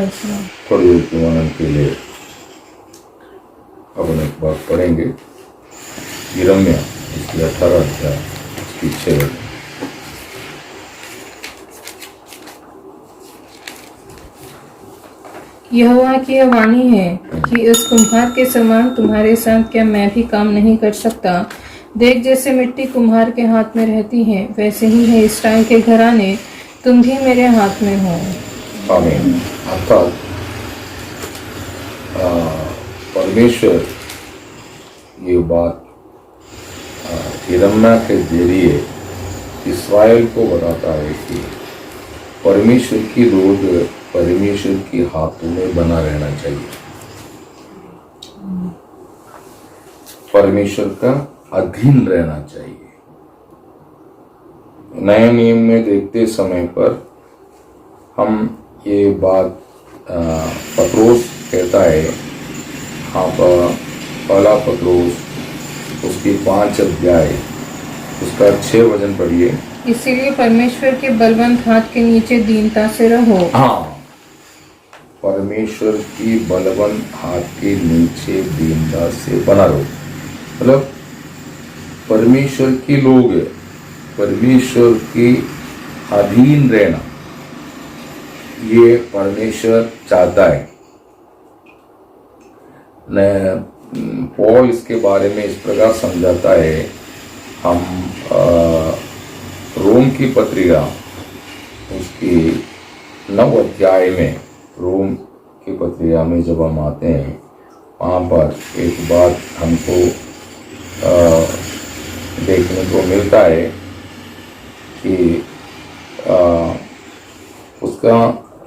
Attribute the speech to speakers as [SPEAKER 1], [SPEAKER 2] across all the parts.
[SPEAKER 1] अच्छा,
[SPEAKER 2] थोड़ी देर के मनन के लिए अपन एक बार पढ़ेंगे यिर्मयाह इसके 18 अध्याय इसकी 6 वचन।
[SPEAKER 1] यहोवा की यह वाणी है कि उस कुम्हार के समान तुम्हारे साथ क्या मैं भी काम नहीं कर सकता। देख, जैसे मिट्टी कुम्हार के हाथ में रहती है, वैसे ही है इस्राएल के घराने, तुम भी मेरे हाथ में हो।
[SPEAKER 2] आमीन। अर्थात परमेश्वर ये बात यिर्मयाह के जरिए इस्राएल को बताता है कि परमेश्वर की लोग परमेश्वर के हाथों में बना रहना चाहिए, परमेश्वर का अधीन रहना चाहिए। नए नियम में देखते समय पर हम ये बात पत्रोस कहता है, आप पहला पत्रोस उसकी 5 अध्याय उसका 6 वचन पढ़िए।
[SPEAKER 1] इसीलिए परमेश्वर के बलवंत हाथ के नीचे दीनता से रहो।
[SPEAKER 2] हाँ, परमेश्वर की बलवंत हाथ के नीचे दीनता से बना रहो। मतलब परमेश्वर के लोग परमेश्वर के अधीन रहना, ये परमेश्वर चाहता है। पौल इसके बारे में इस प्रकार समझाता है। हम रोम की पत्रिका उसकी 9 अध्याय में, रोम की पत्रिका में जब हम आते हैं, वहाँ पर एक बात हमको देखने को मिलता है कि उसका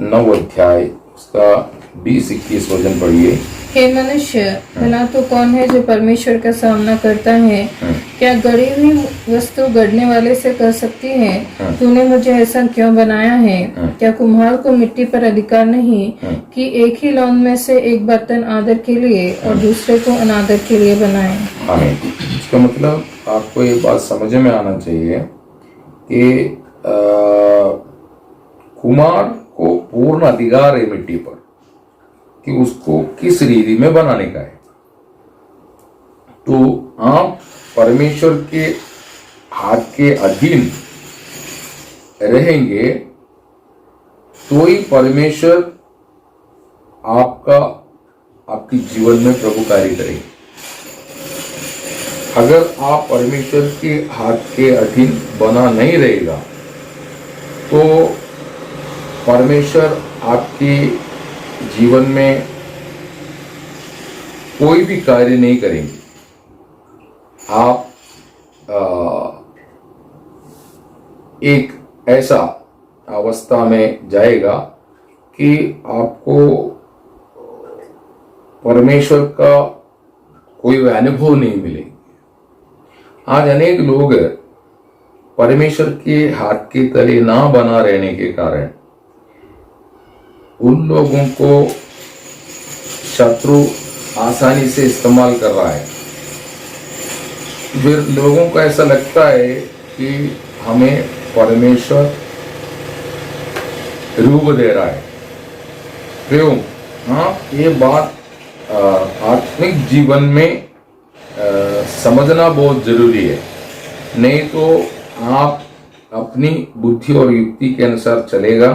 [SPEAKER 2] 9 अध्याय उसका 20-21 वचन पढ़िए।
[SPEAKER 1] हे मनुष्य, भला तो कौन है जो परमेश्वर का सामना करता है? क्या गढ़ी हुई वस्तु गढ़ने वाले से कह सकती है, तूने मुझे ऐसा क्यों बनाया है? क्या कुम्हार को मिट्टी पर अधिकार नहीं कि एक ही लौंद में से एक बर्तन आदर के लिए और दूसरे को अनादर के लिए बनाए?
[SPEAKER 2] आमीन। इसका मतलब आपको ये बात समझ में आना चाहिए कि कुम्हार को पूर्ण अधिकार है मिट्टी पर कि उसको किस रीति में बनाने का है। तो आप परमेश्वर के हाथ के अधीन रहेंगे तो ही परमेश्वर आपकी जीवन में प्रभु कार्य करेंगे। अगर आप परमेश्वर के हाथ के अधीन बना नहीं रहेगा तो परमेश्वर आपकी जीवन में कोई भी कार्य नहीं करेंगे। आप एक ऐसा अवस्था में जाएगा कि आपको परमेश्वर का कोई अनुभव नहीं मिलेगा। आज अनेक लोग परमेश्वर के हाथ के तले ना बना रहने के कारण उन लोगों को शत्रु आसानी से इस्तेमाल कर रहा है। फिर लोगों को ऐसा लगता है कि हमें परमेश्वर रूप दे रहा है। क्यों? हाँ, ये बात आत्मिक जीवन में समझना बहुत जरूरी है। नहीं तो आप अपनी बुद्धि और युक्ति के अनुसार चलेगा,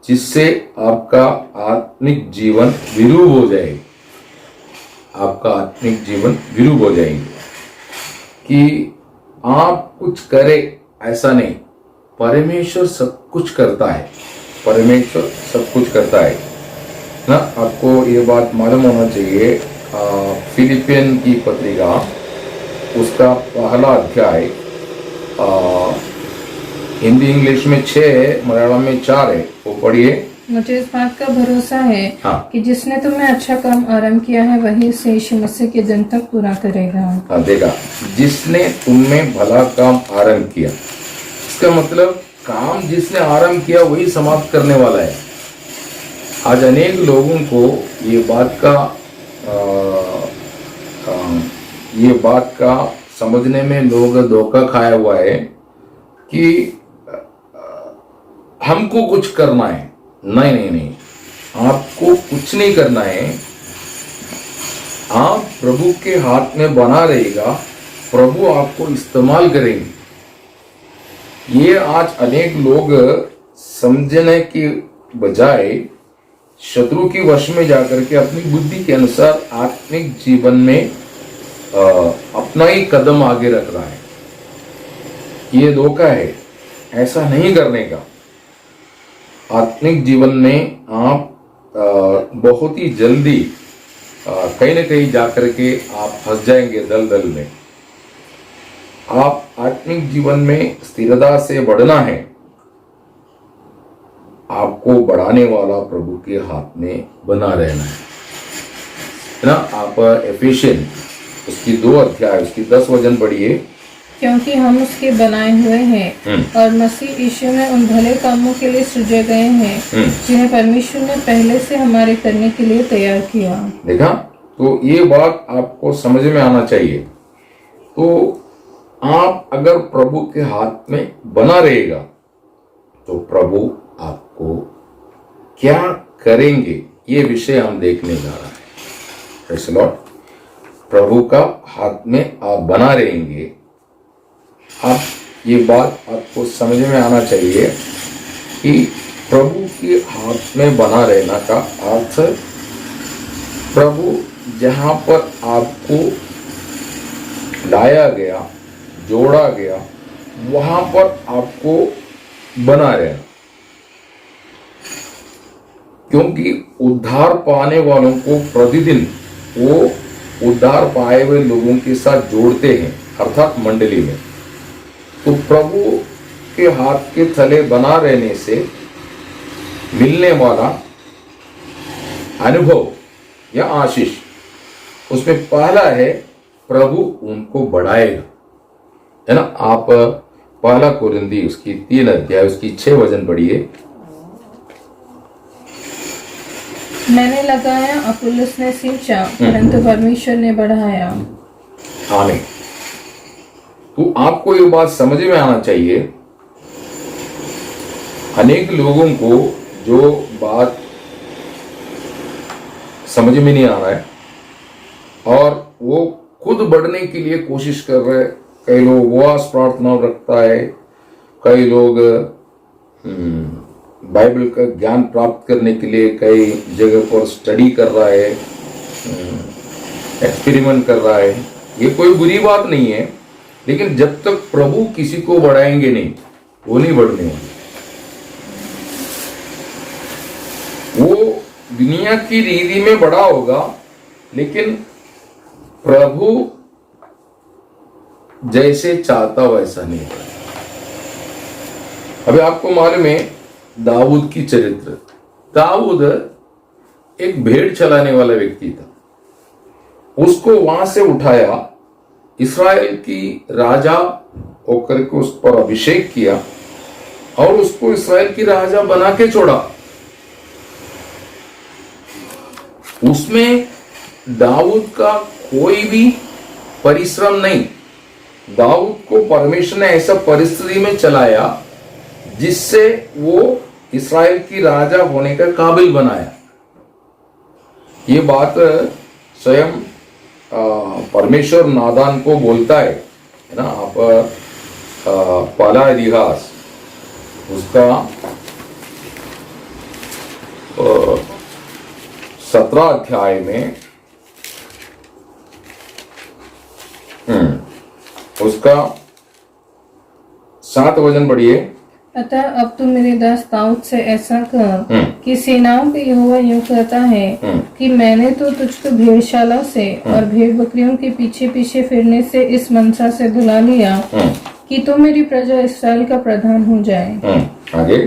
[SPEAKER 2] जिससे आपका आत्मिक जीवन विरूप हो जाएगी। आपका आत्मिक जीवन विरूप हो जाएगी कि आप कुछ करें, ऐसा नहीं। परमेश्वर सब कुछ करता है, परमेश्वर सब कुछ करता है ना। आपको ये बात मालूम होना चाहिए। फिलिपियन की पत्रिका उसका पहला अध्याय हिंदी इंग्लिश में 6 है, मलयालम में 4 है, वो पढ़िए।
[SPEAKER 1] मुझे इस बात का भरोसा है
[SPEAKER 2] हाँ।
[SPEAKER 1] कि जिसने तुम्हें अच्छा काम आरंभ किया है वही उसे यीशु मसीह के दिन तक पूरा करेगा।
[SPEAKER 2] हाँ, देखा, जिसने तुमने भला काम आरंभ किया, इसका मतलब काम जिसने आरंभ किया वही समाप्त करने वाला है। आज अनेक लोगों को ये बात का समझने में लोग धोखा खाया हुआ है कि हमको कुछ करना है। नहीं नहीं नहीं, आपको कुछ नहीं करना है, आप प्रभु के हाथ में बना रहेगा, प्रभु आपको इस्तेमाल करेंगे। ये आज अनेक लोग समझने की बजाय शत्रु की वश में जाकर के अपनी बुद्धि के अनुसार आत्मिक जीवन में अपना ही कदम आगे रख रहा है। ये धोखा है, ऐसा नहीं करने का। आत्मिक जीवन में आप बहुत ही जल्दी कहीं ना कहीं जाकर के आप फंस जाएंगे दलदल में। आप आत्मिक जीवन में स्थिरता से बढ़ना है, आपको बढ़ाने वाला प्रभु के हाथ में बना रहना है ना। आप एफिशिएंट उसकी 2 अध्याय उसकी 10 वचन पढ़िए।
[SPEAKER 1] क्योंकि हम उसके बनाए हुए हैं और मसीह यीशु में उन भले कामों के लिए सृजे गए हैं जिन्हें परमेश्वर ने पहले से हमारे करने के लिए तैयार किया।
[SPEAKER 2] देखा, तो ये बात आपको समझ में आना चाहिए। तो आप अगर प्रभु के हाथ में बना रहेगा तो प्रभु आपको क्या करेंगे, ये विषय हम देखने जा रहे हैं। Praise the Lord. प्रभु का हाथ में आप बना रहेंगे, आप ये बात आपको समझ में आना चाहिए कि प्रभु के हाथ में बना रहना का अर्थ, प्रभु जहाँ पर आपको लाया गया, जोड़ा गया, वहां पर आपको बना रहना। क्योंकि उद्धार पाने वालों को प्रतिदिन वो उद्धार पाए हुए लोगों के साथ जोड़ते हैं, अर्थात मंडली में। तो प्रभु के हाथ के थले बना रहने से मिलने वाला अनुभव या आशीष, उसमें पहला है प्रभु उनको बढ़ाएगा, है ना। आप पहला कुरिन्थी उसकी 3 अध्याय उसकी 6 वचन पढ़िए।
[SPEAKER 1] मैंने लगाया, अपुल्लोस ने सींचा, परंतु परमेश्वर ने बढ़ाया।
[SPEAKER 2] आमीन। तो आपको ये बात समझ में आना चाहिए। अनेक लोगों को जो बात समझ में नहीं आ रहा है और वो खुद बढ़ने के लिए कोशिश कर रहे हैं। कई लोग उपवास प्रार्थना रखता है, कई लोग बाइबल का ज्ञान प्राप्त करने के लिए कई जगह पर स्टडी कर रहा है, एक्सपेरिमेंट कर रहा है। ये कोई बुरी बात नहीं है, लेकिन जब तक प्रभु किसी को बढ़ाएंगे नहीं, वो नहीं बढ़ने वाले। वो दुनिया की रीति में बड़ा होगा, लेकिन प्रभु जैसे चाहता वैसा नहीं होगा। अभी आपको मालूम है दाऊद की चरित्र। दाऊद एक भेड़ चलाने वाला व्यक्ति था, उसको वहां से उठाया, इस्राएल की राजा होकर के उस पर अभिषेक किया और उसको इस्राएल की राजा बना के छोड़ा। उसमें दाऊद का कोई भी परिश्रम नहीं। दाऊद को परमेश्वर ने ऐसा परिस्थिति में चलाया जिससे वो इस्राएल की राजा होने का काबिल बनाया। ये बात स्वयं परमेश्वर नादान को बोलता है ना। आप पहला इतिहास उसका 17 अध्याय में उसका 7 वचन पढ़िए।
[SPEAKER 1] अतः अब तू मेरे दास दाऊद से ऐसा कह कि सेनाओं के यहोवा यूं कहता है कि मैंने तो तुझको भेड़शाला से और भेड़ बकरियों के पीछे पीछे फिरने से इस मनसा से बुला लिया कि तू मेरी प्रजा इस्राएल का प्रधान हो जाए।
[SPEAKER 2] आगे।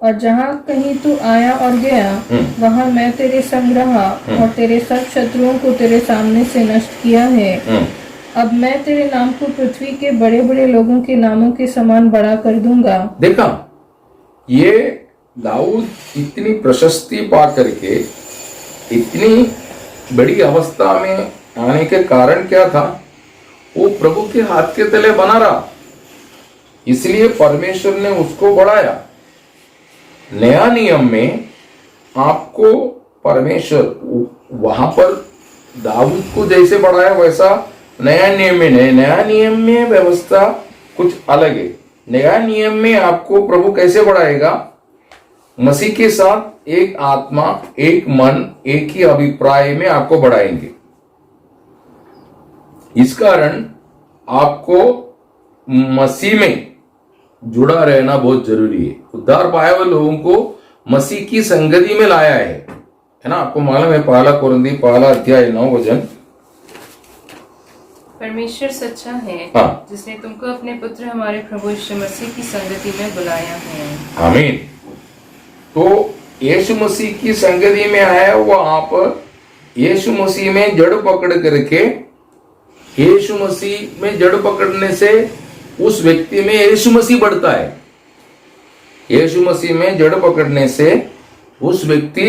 [SPEAKER 1] और जहाँ कहीं तू आया और गया वहाँ मैं तेरे संग रहा और तेरे सब शत्रुओं को तेरे सामने से नष्ट किया है। अब मैं तेरे नाम को पृथ्वी के बड़े बड़े लोगों के नामों के समान बड़ा कर दूंगा।
[SPEAKER 2] देखा, ये दाऊद इतनी प्रशस्ति पा करके इतनी बड़ी अवस्था में आने के कारण क्या था? वो प्रभु के हाथ के तले बना रहा, इसलिए परमेश्वर ने उसको बढ़ाया। नया नियम में आपको परमेश्वर वहां पर दाऊद को जैसे बढ़ाया वैसा नया नियम में नहीं। नया नियम में व्यवस्था कुछ अलग है। नया नियम में आपको प्रभु कैसे बढ़ाएगा? मसीह के साथ एक आत्मा, एक मन, एक ही अभिप्राय में आपको बढ़ाएंगे। इस कारण आपको मसीह में जुड़ा रहना बहुत जरूरी है। उद्धार पाए हुए लोगों को मसीह की संगति में लाया है ना। आपको मालूम है पहला कुरिन्थी 1:9
[SPEAKER 1] परमेश्वर सच्चा है,
[SPEAKER 2] हाँ।
[SPEAKER 1] जिसने तुमको अपने पुत्र हमारे प्रभु यीशु मसीह की संगति में बुलाया है।
[SPEAKER 2] आमीन। तो यीशु मसीह की संगति में आया वो आप यीशु मसीह में जड़ पकड़ करके, यीशु मसीह में जड़ पकड़ने से उस व्यक्ति में यीशु मसीह बढ़ता है। यीशु मसीह में जड़ पकड़ने से उस व्यक्ति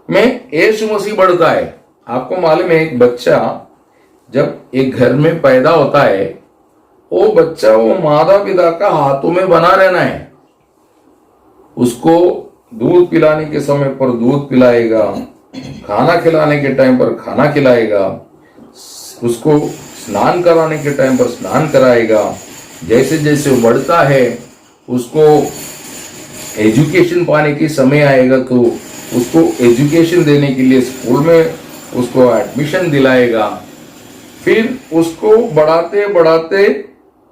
[SPEAKER 2] में यीशु मसीह बढ़ता है। आपको मालूम है एक बच्चा जब एक घर में पैदा होता है, वो बच्चा वो माता पिता का हाथों में बना रहना है। उसको दूध पिलाने के समय पर दूध पिलाएगा, खाना खिलाने के टाइम पर खाना खिलाएगा, उसको स्नान कराने के टाइम पर स्नान कराएगा। जैसे जैसे वो बढ़ता है उसको एजुकेशन पाने के समय आएगा तो उसको एजुकेशन देने के लिए स्कूल में उसको एडमिशन दिलाएगा। फिर उसको बढ़ाते बढ़ाते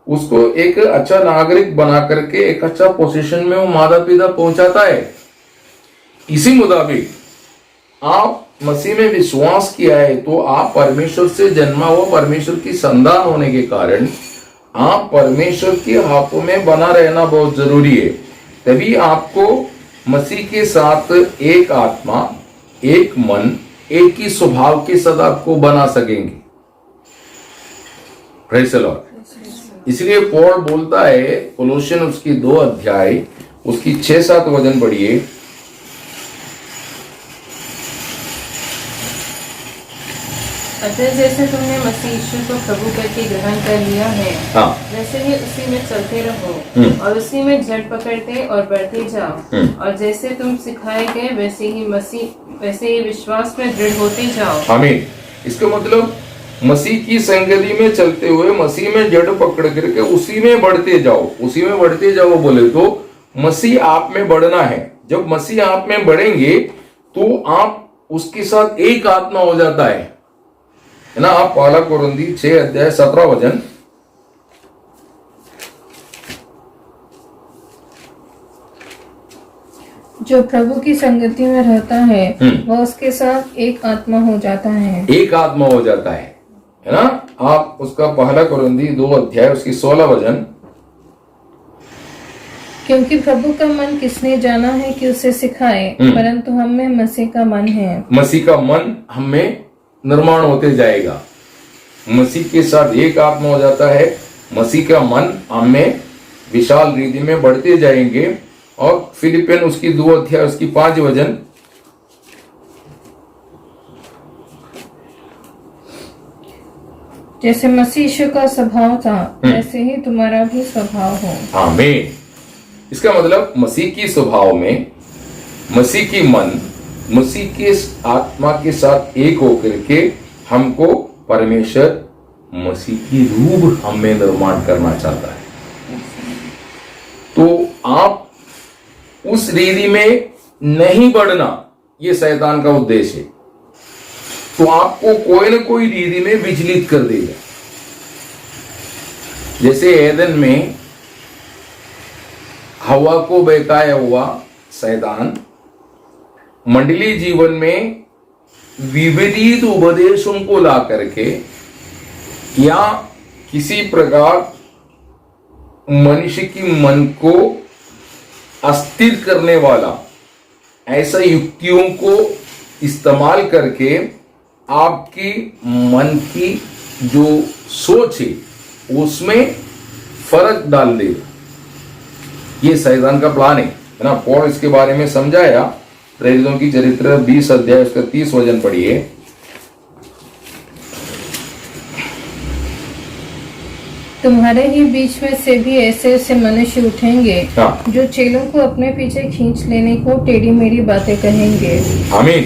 [SPEAKER 2] उसको एक अच्छा नागरिक बना करके एक अच्छा पोजीशन में वो माता पिता पहुंचाता है। इसी मुताबिक आप मसीह में विश्वास किया है तो आप परमेश्वर से जन्मा हुआ परमेश्वर की संतान होने के कारण आप परमेश्वर के हाथों में बना रहना बहुत जरूरी है। तभी आपको मसीह के साथ एक आत्मा, एक मन, एक ही स्वभाव के साथ आपको बना सकेंगे। Praise the Lord. इसलिए पौल बोलता है कोलोसियन उसकी 2 अध्याय उसकी 6-7 वचन पढ़िए।
[SPEAKER 1] अतः जैसे तुमने मसीह यीशु को प्रभु करके ग्रहण कर लिया है,
[SPEAKER 2] हाँ।
[SPEAKER 1] वैसे ही उसी में चलते रहो और उसी में जड़ पकड़ते और बढ़ते जाओ। और जैसे तुम सिखाए गए वैसे ही विश्वास में दृढ़ होते जाओ।
[SPEAKER 2] आमीन। इसका मतलब मसीह की संगति में चलते हुए मसीह में जड़ पकड़ करके उसी में बढ़ते जाओ। उसी में बढ़ते जाओ बोले तो मसीह आप में बढ़ना है। जब मसीह आप में बढ़ेंगे तो आप उसके साथ एक आत्मा हो जाता है ना। आप पहला कुरिन्थी 6:17
[SPEAKER 1] जो प्रभु की संगति में रहता है वह उसके साथ एक आत्मा हो जाता है।
[SPEAKER 2] एक आत्मा हो जाता है ना। आप उसका पहला कुरिन्थी 2 उसकी 16
[SPEAKER 1] क्योंकि प्रभु का मन किसने जाना है कि उसे सिखाए, परंतु हम में मसीह का मन है।
[SPEAKER 2] मसीह का मन हम में निर्माण होते जाएगा। मसीह के साथ एक आत्मा हो जाता है। मसीह का मन हम में विशाल रीति में बढ़ते जाएंगे। और फिलिपियन उसकी 2 उसकी 5 वचन।
[SPEAKER 1] जैसे मसीह यीशु का स्वभाव था वैसे ही तुम्हारा भी स्वभाव हो।
[SPEAKER 2] आमीन। इसका मतलब मसीह की स्वभाव में मसीह की मन, मसीह के आत्मा के साथ एक होकर के हमको परमेश्वर मसीह की रूह हमें निर्माण करना चाहता है। तो आप उस रीति में नहीं बढ़ना, ये शैतान का उद्देश्य है। तो आपको कोई न कोई रीति में विचलित कर देगा। जैसे एदन में हवा को बहकाया हुआ शैतान मंडली जीवन में विपरीत उपदेशों को ला करके या किसी प्रकार मनुष्य की मन को अस्थिर करने वाला ऐसा युक्तियों को इस्तेमाल करके आपकी मन की जो सोच है उसमें फर्क डाल देगा। ये शैतान का प्लान है ना। पौल इसके बारे में समझाया। प्रेरितों की चरित्र 20 उसका 30 वचन पढ़िए।
[SPEAKER 1] तुम्हारे ही बीच में से भी ऐसे ऐसे मनुष्य उठेंगे जो चेलों को अपने पीछे खींच लेने को टेढ़ी मेढ़ी बातें कहेंगे।
[SPEAKER 2] आमीन।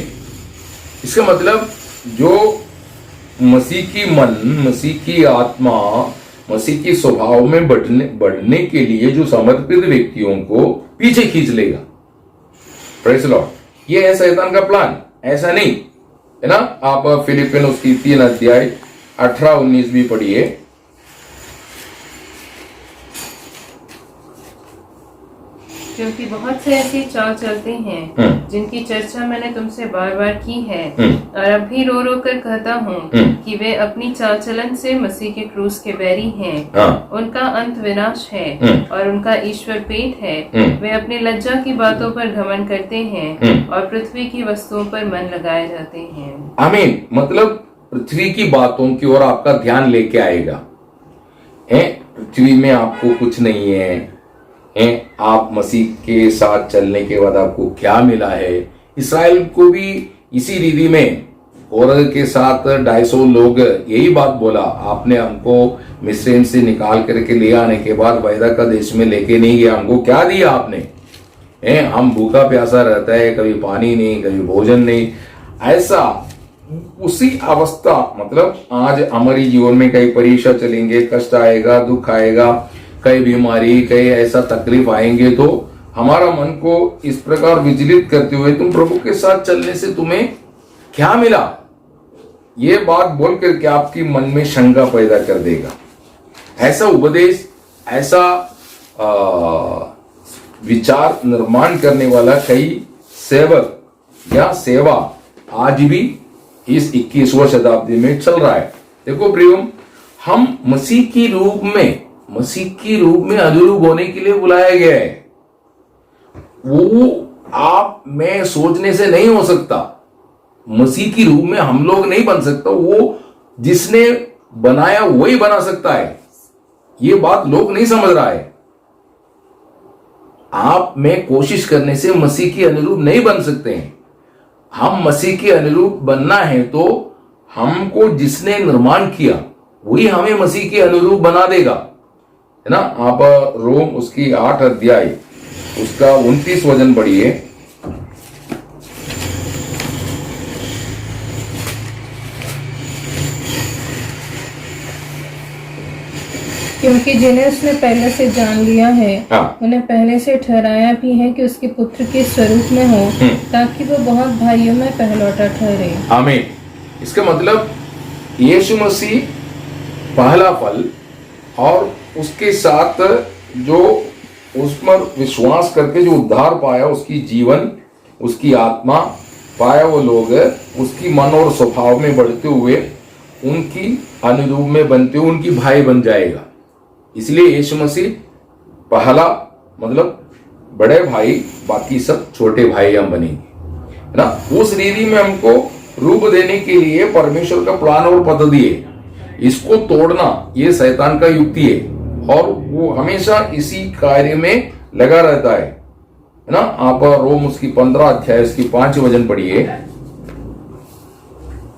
[SPEAKER 2] इसका मतलब जो मसीह की मन, मसीह की आत्मा, मसीह की स्वभाव में बढ़ने के लिए जो समर्पित व्यक्तियों को पीछे खींच लेगा। Praise the Lord. ये है शैतान का प्लान, ऐसा नहीं है ना। आप फिलिपियन उसकी 3 अध्याय 18-19 भी पढ़िए।
[SPEAKER 1] क्योंकि बहुत से ऐसी चाल चलते हैं जिनकी चर्चा मैंने तुमसे बार बार की है, और अब भी रो रो कर कहता हूँ कि वे अपनी चाल चलन से मसीह के क्रूस के बैरी हैं। उनका अंत विनाश है और उनका ईश्वर पेट है। वे अपनी लज्जा की बातों पर घमंड करते हैं और पृथ्वी की वस्तुओं पर मन लगाए रहते हैं।
[SPEAKER 2] आमीन। मतलब पृथ्वी की बातों की ओर आपका ध्यान लेके आएगा। पृथ्वी में आपको कुछ नहीं है। आप मसीह के साथ चलने के बाद आपको क्या मिला है। इस्राएल को भी इसी रीति में कोरह के साथ 250 लोग यही बात बोला, आपने हमको मिस्र से निकाल करके ले आने के बाद वायदा का देश में लेके नहीं गया, हमको क्या दिया आपने। हम भूखा प्यासा रहता है, कभी पानी नहीं, कभी भोजन नहीं। ऐसा उसी अवस्था, मतलब आज हमारी जीवन में कई परीक्षा चलेंगे, कष्ट आएगा, दुख आएगा, कई बीमारी, कई ऐसा तकलीफ आएंगे, तो हमारा मन को इस प्रकार विचलित करते हुए तुम प्रभु के साथ चलने से तुम्हें क्या मिला, ये बात बोल करके आपकी मन में शंका पैदा कर देगा। ऐसा उपदेश, ऐसा विचार निर्माण करने वाला कई सेवक या सेवा आज भी इस 21वीं शताब्दी में चल रहा है। देखो प्रियो, हम मसीह की रूप में अनुरूप होने के लिए बुलाया गया है। वो आप में सोचने से नहीं हो सकता। मसीह की रूप में हम लोग नहीं बन सकता, वो जिसने बनाया वही बना सकता है। ये बात लोग नहीं समझ रहा है। आप में कोशिश करने से मसीह की अनुरूप नहीं बन सकते हैं। हम मसीह के अनुरूप बनना है तो हमको जिसने निर्माण किया वही हमें मसीह के अनुरूप बना देगा, है ना। आप रोम उसकी 8 अध्याय उसका 29 वचन पढ़िए।
[SPEAKER 1] क्योंकि जिन्हें उसने पहले से जान लिया है, उन्हें पहले से ठहराया भी है कि उसके पुत्र के स्वरूप में हो, ताकि वो बहुत भाइयों में पहलौठा ठहरे।
[SPEAKER 2] आमीन। इसका मतलब यीशु मसीह पहला फल, और उसके साथ जो उस पर विश्वास करके जो उद्धार पाया, उसकी जीवन, उसकी आत्मा पाया, वो लोग उसकी मन और स्वभाव में बढ़ते हुए उनकी अनुरूप में बनते हुए उनकी भाई बन जाएगा। इसलिए यीशु मसीह पहला, मतलब बड़े भाई, बाकी सब छोटे भाई हम बनेंगे, है ना। उस रीति में हमको रूप देने के लिए परमेश्वर का प्लान और पद्धति है। इसको तोड़ना ये शैतान का युक्ति है, और वो हमेशा इसी कार्य में लगा रहता है ना। आप रोम उसकी 15 अध्याय उसकी 5 वचन पढ़िए।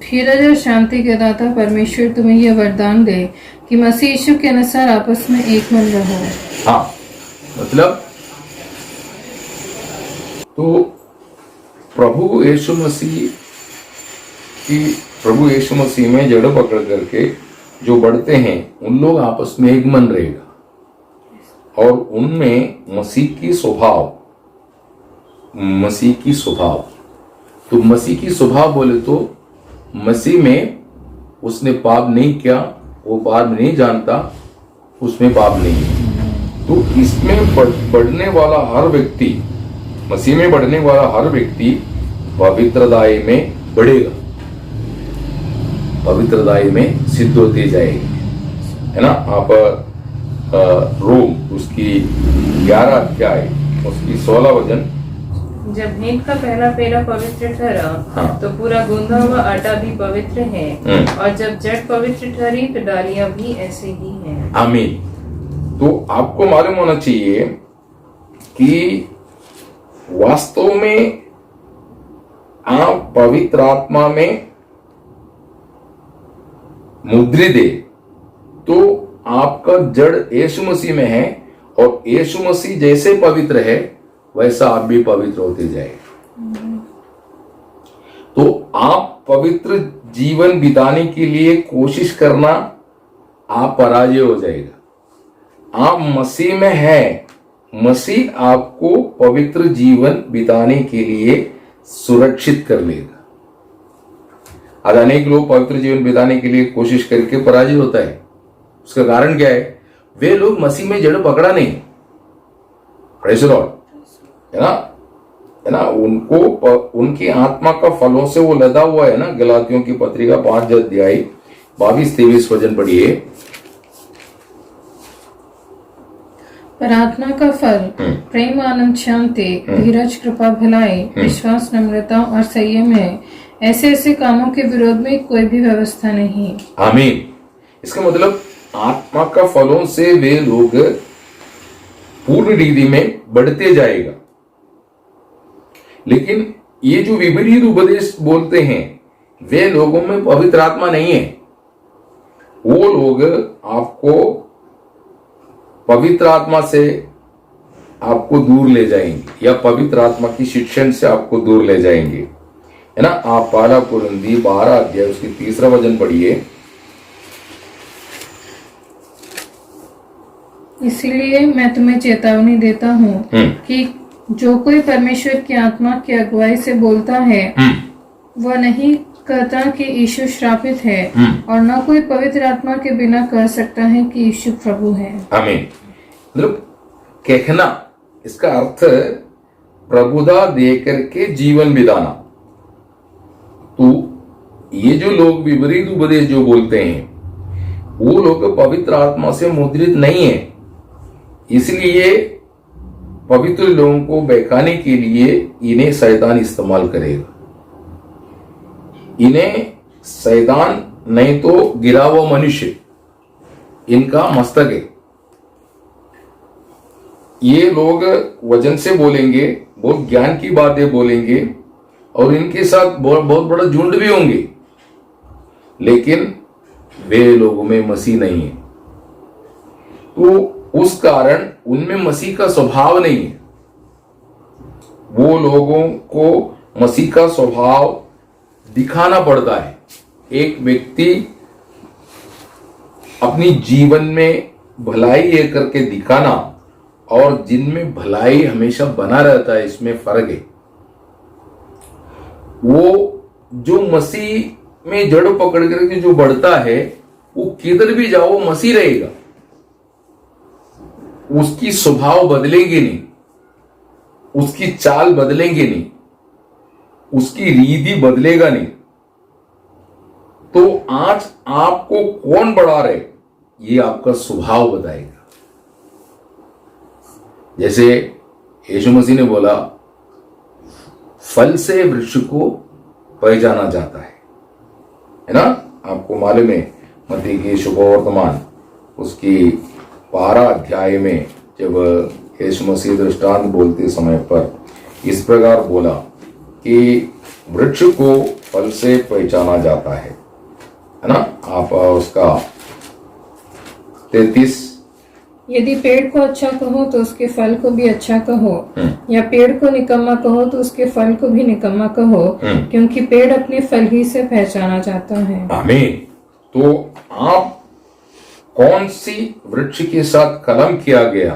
[SPEAKER 1] धीरज और शांति के दाता परमेश्वर तुम्हें यह वरदान दे कि मसीह यीशु के अनुसार आपस में एक मन रहो।
[SPEAKER 2] हाँ, मतलब तो प्रभु यीशु मसीह में जड़ पकड़ करके जो बढ़ते हैं उन लोग आपस में एक मन रहेगा, और उनमें मसीह की स्वभाव, तो मसीह की स्वभाव बोले तो मसीह में उसने पाप नहीं किया, वो पाप नहीं जानता, उसमें पाप नहीं है। तो इसमें बढ़ने वाला हर व्यक्ति, मसीह में बढ़ने वाला हर व्यक्ति पवित्रताई में बढ़ेगा, पवित्रताई में सिद्ध होते जाएगी, है ना। आप रोम उसकी 11 अध्याय उसकी 16 वचन।
[SPEAKER 1] जब भेंट का पहला पेड़ा पवित्र ठहरा, तो पूरा गूंदा हुआ आटा भी पवित्र है, और जब जड़ पवित्र ठहरी तो डालियां भी ऐसे ही हैं।
[SPEAKER 2] आमीन। तो आपको मालूम होना चाहिए कि वास्तव में आप पवित्र आत्मा में मुद्रित है, तो आपका जड़ यीशु मसीह में है, और यीशु मसीह जैसे पवित्र है वैसा आप भी पवित्र होते जाएगा। तो आप पवित्र जीवन बिताने के लिए कोशिश करना, आप पराजय हो जाएगा। आप मसीह में हैं, मसीह आपको पवित्र जीवन बिताने के लिए सुरक्षित कर लेगा। आज अनेक लोग पवित्र जीवन बिताने के लिए कोशिश करके पराजय होता है। उसका कारण क्या है? वे लोग मसीह में जड़ पकड़ा नहीं। प्रेज़ द लॉर्ड, है ना, उनको उनकी आत्मा का फलों से वो लदा हुआ है ना। गलातियों की पत्रिका 5 अध्याय 22-23 वचन पढ़िए।
[SPEAKER 1] प्रार्थना का फल प्रेम, आनंद, शांति, धीरज, कृपा, भलाई, विश्वास, नम्रता और संयम है। ऐसे ऐसे कामों के विरोध में कोई भी व्यवस्था नहीं।
[SPEAKER 2] आमीन। इसका मतलब आत्मा का फलों से वे लोग पूर्ण रीति में बढ़ते जाएगा। लेकिन ये जो विपरीत उपदेश बोलते हैं, वे लोगों में पवित्र आत्मा नहीं है। वो लोग आपको पवित्र आत्मा से आपको दूर ले जाएंगे, या पवित्र आत्मा की शिक्षण से आपको दूर ले जाएंगे, है ना। आप 1 कुरिन्थी 12 अध्याय उसकी 3 वचन पढ़िए।
[SPEAKER 1] इसलिए मैं तुम्हें चेतावनी देता हूँ कि जो कोई परमेश्वर की आत्मा की अगुवाई से बोलता है, वह नहीं कहता कि यीशु श्रापित है, और न कोई पवित्र आत्मा के बिना कह सकता है कि यीशु प्रभु है। आमीन।
[SPEAKER 2] मतलब कहना, इसका अर्थ प्रभुता दे करके जीवन बिताना। तो ये जो लोग विपरीत उपदेश जो बोलते हैं, वो लोग पवित्र आत्मा से मुद्रित नहीं है। इसलिए पवित्र लोगों को बहकाने के लिए इन्हें शैतान इस्तेमाल करेगा। इन्हें शैतान नहीं तो गिरा हुआ मनुष्य इनका मस्तक है। ये लोग वचन से बोलेंगे, बहुत ज्ञान की बातें बोलेंगे, और इनके साथ बहुत बड़ा झुंड भी होंगे, लेकिन वे लोगों में मसीह नहीं है। तो उस कारण उनमें मसीह का स्वभाव नहीं है। वो लोगों को मसीह का स्वभाव दिखाना पड़ता है। एक व्यक्ति अपनी जीवन में भलाई ये करके दिखाना और जिनमें भलाई हमेशा बना रहता है, इसमें फर्क है। वो जो मसीह में जड़ पकड़ करके जो बढ़ता है, वो किधर भी जाओ मसीह रहेगा। उसकी स्वभाव बदलेंगे नहीं, उसकी चाल बदलेंगे नहीं, उसकी रीति बदलेगा नहीं। तो आज आपको कौन बढ़ा रहे, ये आपका स्वभाव बताएगा। जैसे यीशु मसीह ने बोला, फल से वृक्ष को पहचाना जाता है ना। आपको मालूम है, मत्ती की शुभवर्तमान उसकी 12 अध्याय में जब यीशु मसीह दृष्टांत बोलते समय पर इस प्रकार बोला कि वृक्ष को फल से पहचाना जाता है ना। आप उसका 33,
[SPEAKER 1] यदि पेड़ को अच्छा कहो तो उसके फल को भी अच्छा कहो, या पेड़ को निकम्मा कहो तो उसके फल को भी निकम्मा कहो, क्योंकि पेड़ अपने फल ही से पहचाना जाता है।
[SPEAKER 2] आमीन। तो आप कौन सी वृक्ष के साथ कलम किया गया,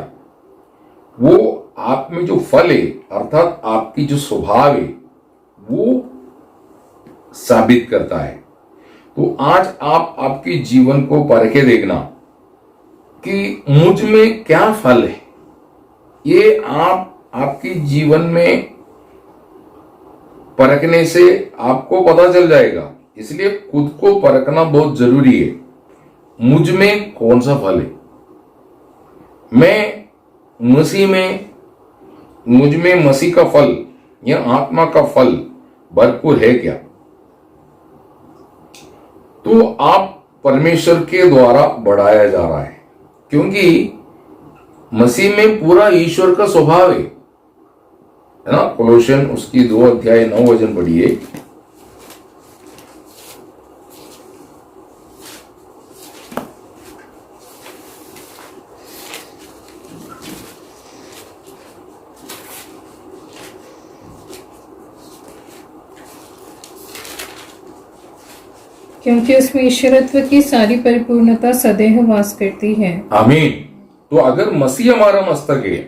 [SPEAKER 2] वो आप में जो फल है, अर्थात आपकी जो स्वभाव है, वो साबित करता है। तो आज आप आपके जीवन को परखे देखना कि मुझ में क्या फल है। ये आप आपके जीवन में परखने से आपको पता चल जाएगा। इसलिए खुद को परखना बहुत जरूरी है। मुझ में कौन सा फल है, मैं मसीह में, मुझ में मसीह का फल या आत्मा का फल भरपूर है क्या? तो आप परमेश्वर के द्वारा बढ़ाया जा रहा है, क्योंकि मसीह में पूरा ईश्वर का स्वभाव है ना। कोलोसियन उसकी 2 अध्याय 9 वचन पढ़िए।
[SPEAKER 1] क्योंकि उसमें ईश्वरत्व की सारी परिपूर्णता सदैव वास करती है।
[SPEAKER 2] आमीन। तो अगर मसीह हमारा मस्तक है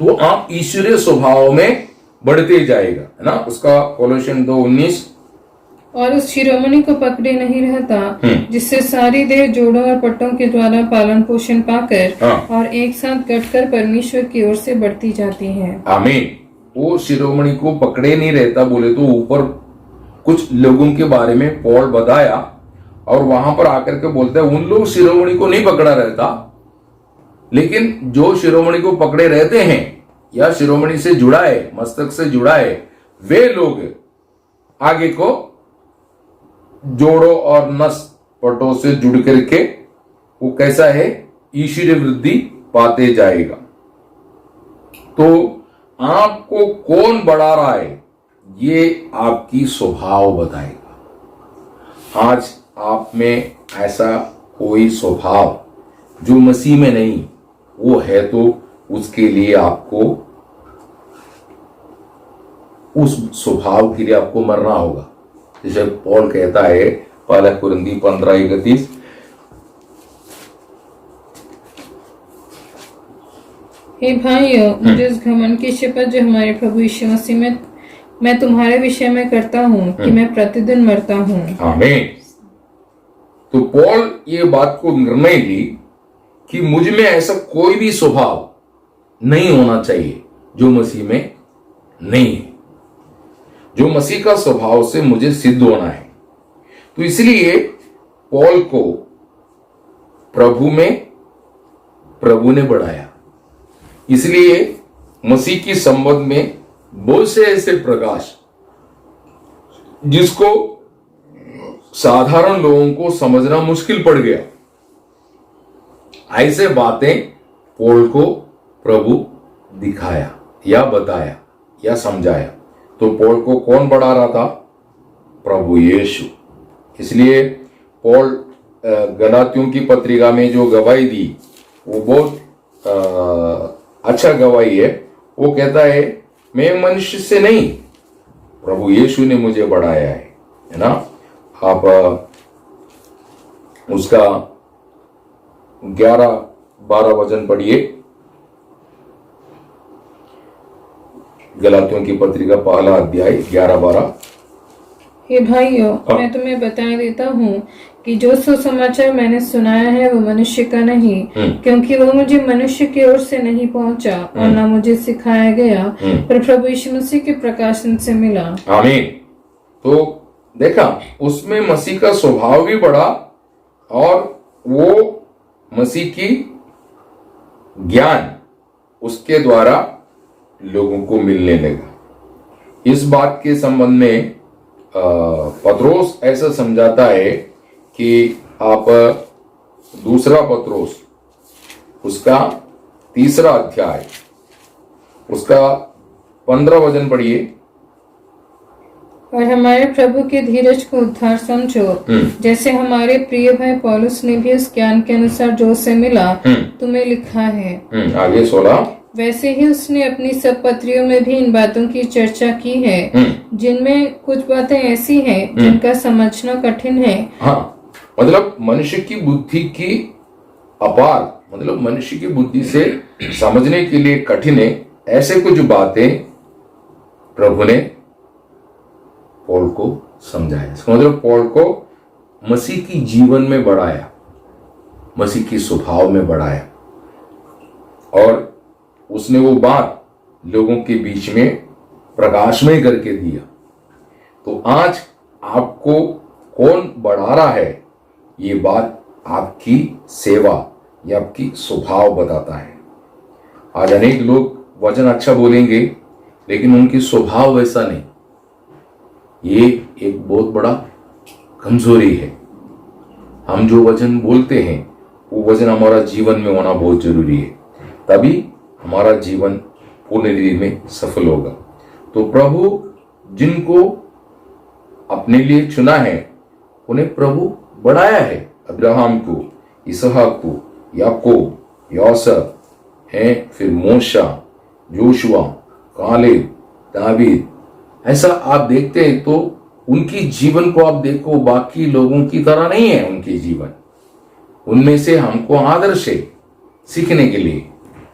[SPEAKER 2] तो आप ईश्वरीय स्वभाव में बढ़ते जाएगा, है ना। उसका कोलोसियन 2:19,
[SPEAKER 1] और उस शिरोमणि को पकड़े नहीं रहता जिससे सारी देह जोड़ों और पट्टों के द्वारा पालन पोषण पाकर और एक साथ गठकर परमेश्वर की ओर से बढ़ती जाती है।
[SPEAKER 2] आमीन। वो शिरोमणि को पकड़े नहीं रहता बोले तो ऊपर कुछ लोगों के बारे में पौल बताया और वहां पर आकर के बोलता है उन लोग शिरोमणि को नहीं पकड़ा रहता, लेकिन जो शिरोमणि को पकड़े रहते हैं या शिरोमणि से जुड़ा है, मस्तक से जुड़ा है, वे लोग आगे को जोड़ों और नस पटों से जुड़ करके वो कैसा है, ईश्वरीय वृद्धि पाते जाएगा। तो आपको कौन बढ़ा रहा है ये आपकी स्वभाव बताएगा। आज आप में ऐसा कोई स्वभाव जो मसीह में नहीं वो है तो उसके लिए आपको, उस स्वभाव के लिए आपको मरना होगा। जैसे पौल कहता है पहला कुरिन्थी 15:31,
[SPEAKER 1] हे भाइयों, मुझे उस घमंड की शपथ जो हमारे प्रभु यीशु मसीह में मैं तुम्हारे विषय में करता हूँ कि मैं प्रतिदिन मरता हूँ।
[SPEAKER 2] आमीन। तो पौल ये बात को निर्णय ली कि मुझ में ऐसा कोई भी स्वभाव नहीं होना चाहिए जो मसीह में नहीं है, जो मसीह का स्वभाव से मुझे सिद्ध होना है। तो इसलिए पौल को प्रभु में प्रभु ने बढ़ाया। इसलिए मसीह की संबंध में बहुत से ऐसे प्रकाश जिसको साधारण लोगों को समझना मुश्किल पड़ गया, ऐसे बातें पौल को प्रभु दिखाया या बताया या समझाया। तो पौल को कौन बढ़ा रहा था? प्रभु यीशु। इसलिए पौल गलातियों की पत्रिका में जो गवाही दी वो बहुत अच्छा गवाही है। वो कहता है मैं मनुष्य से नहीं, प्रभु यीशु ने मुझे बढ़ाया है ना। आप उसका 11-12 वचन पढ़िए, गलातियों की पत्रिका पहला अध्याय 11-12।
[SPEAKER 1] हे भाइयों, मैं तुम्हें बता देता हूँ कि जो सुसमाचार मैंने सुनाया है वो मनुष्य का नहीं, क्योंकि वो मुझे मनुष्य की ओर से नहीं पहुंचा और न मुझे सिखाया गया, पर प्रभु यीशु मसीह के प्रकाशन से मिला।
[SPEAKER 2] आमीन। तो देखा उसमें मसीह का स्वभाव भी बढ़ा और वो मसीह की ज्ञान उसके द्वारा लोगों को मिलने लगा। इस बात के संबंध में पत्रोस ऐसा समझाता है कि आप दूसरा पत्रोस उसका 3 अध्याय उसका 15 वचन पढ़िए।
[SPEAKER 1] और हमारे प्रभु के धीरज को उद्धार समझो, जैसे हमारे प्रिय भाई पौलुस ने भी उस ज्ञान के अनुसार जो उसे मिला तुम्हें लिखा है।
[SPEAKER 2] आगे 16।
[SPEAKER 1] वैसे ही उसने अपनी सब पत्रियों में भी इन बातों की चर्चा की है, जिनमें कुछ बातें ऐसी हैं जिनका समझना कठिन है।
[SPEAKER 2] हाँ, मतलब मनुष्य की बुद्धि की अपार, मतलब मनुष्य की बुद्धि से समझने के लिए कठिन है, ऐसे कुछ बातें प्रभु ने पौल को समझाया। मतलब पौल को मसीह की जीवन में बढ़ाया, मसीह की स्वभाव में बढ़ाया और उसने वो बात लोगों के बीच में प्रकाशमय करके दिया। तो आज आपको कौन बढ़ा रहा है ये बात आपकी सेवा या आपकी स्वभाव बताता है। आज अनेक लोग वचन अच्छा बोलेंगे लेकिन उनकी स्वभाव वैसा नहीं, ये एक बहुत बड़ा कमजोरी है। हम जो वचन बोलते हैं वो वचन हमारा जीवन में होना बहुत जरूरी है, तभी हमारा जीवन पूर्ण रीति में सफल होगा। तो प्रभु जिनको अपने लिए चुना है उन्हें प्रभु बढ़ाया है। अब्राहम को, इसहाक को, याकूब, यूसुफ है, फिर मूसा, जोशुआ, कालेब, दावीद, ऐसा आप देखते हैं तो उनकी जीवन को आप देखो, बाकी लोगों की तरह नहीं है उनकी जीवन। उनमें से हमको आदर्श है सीखने के लिए,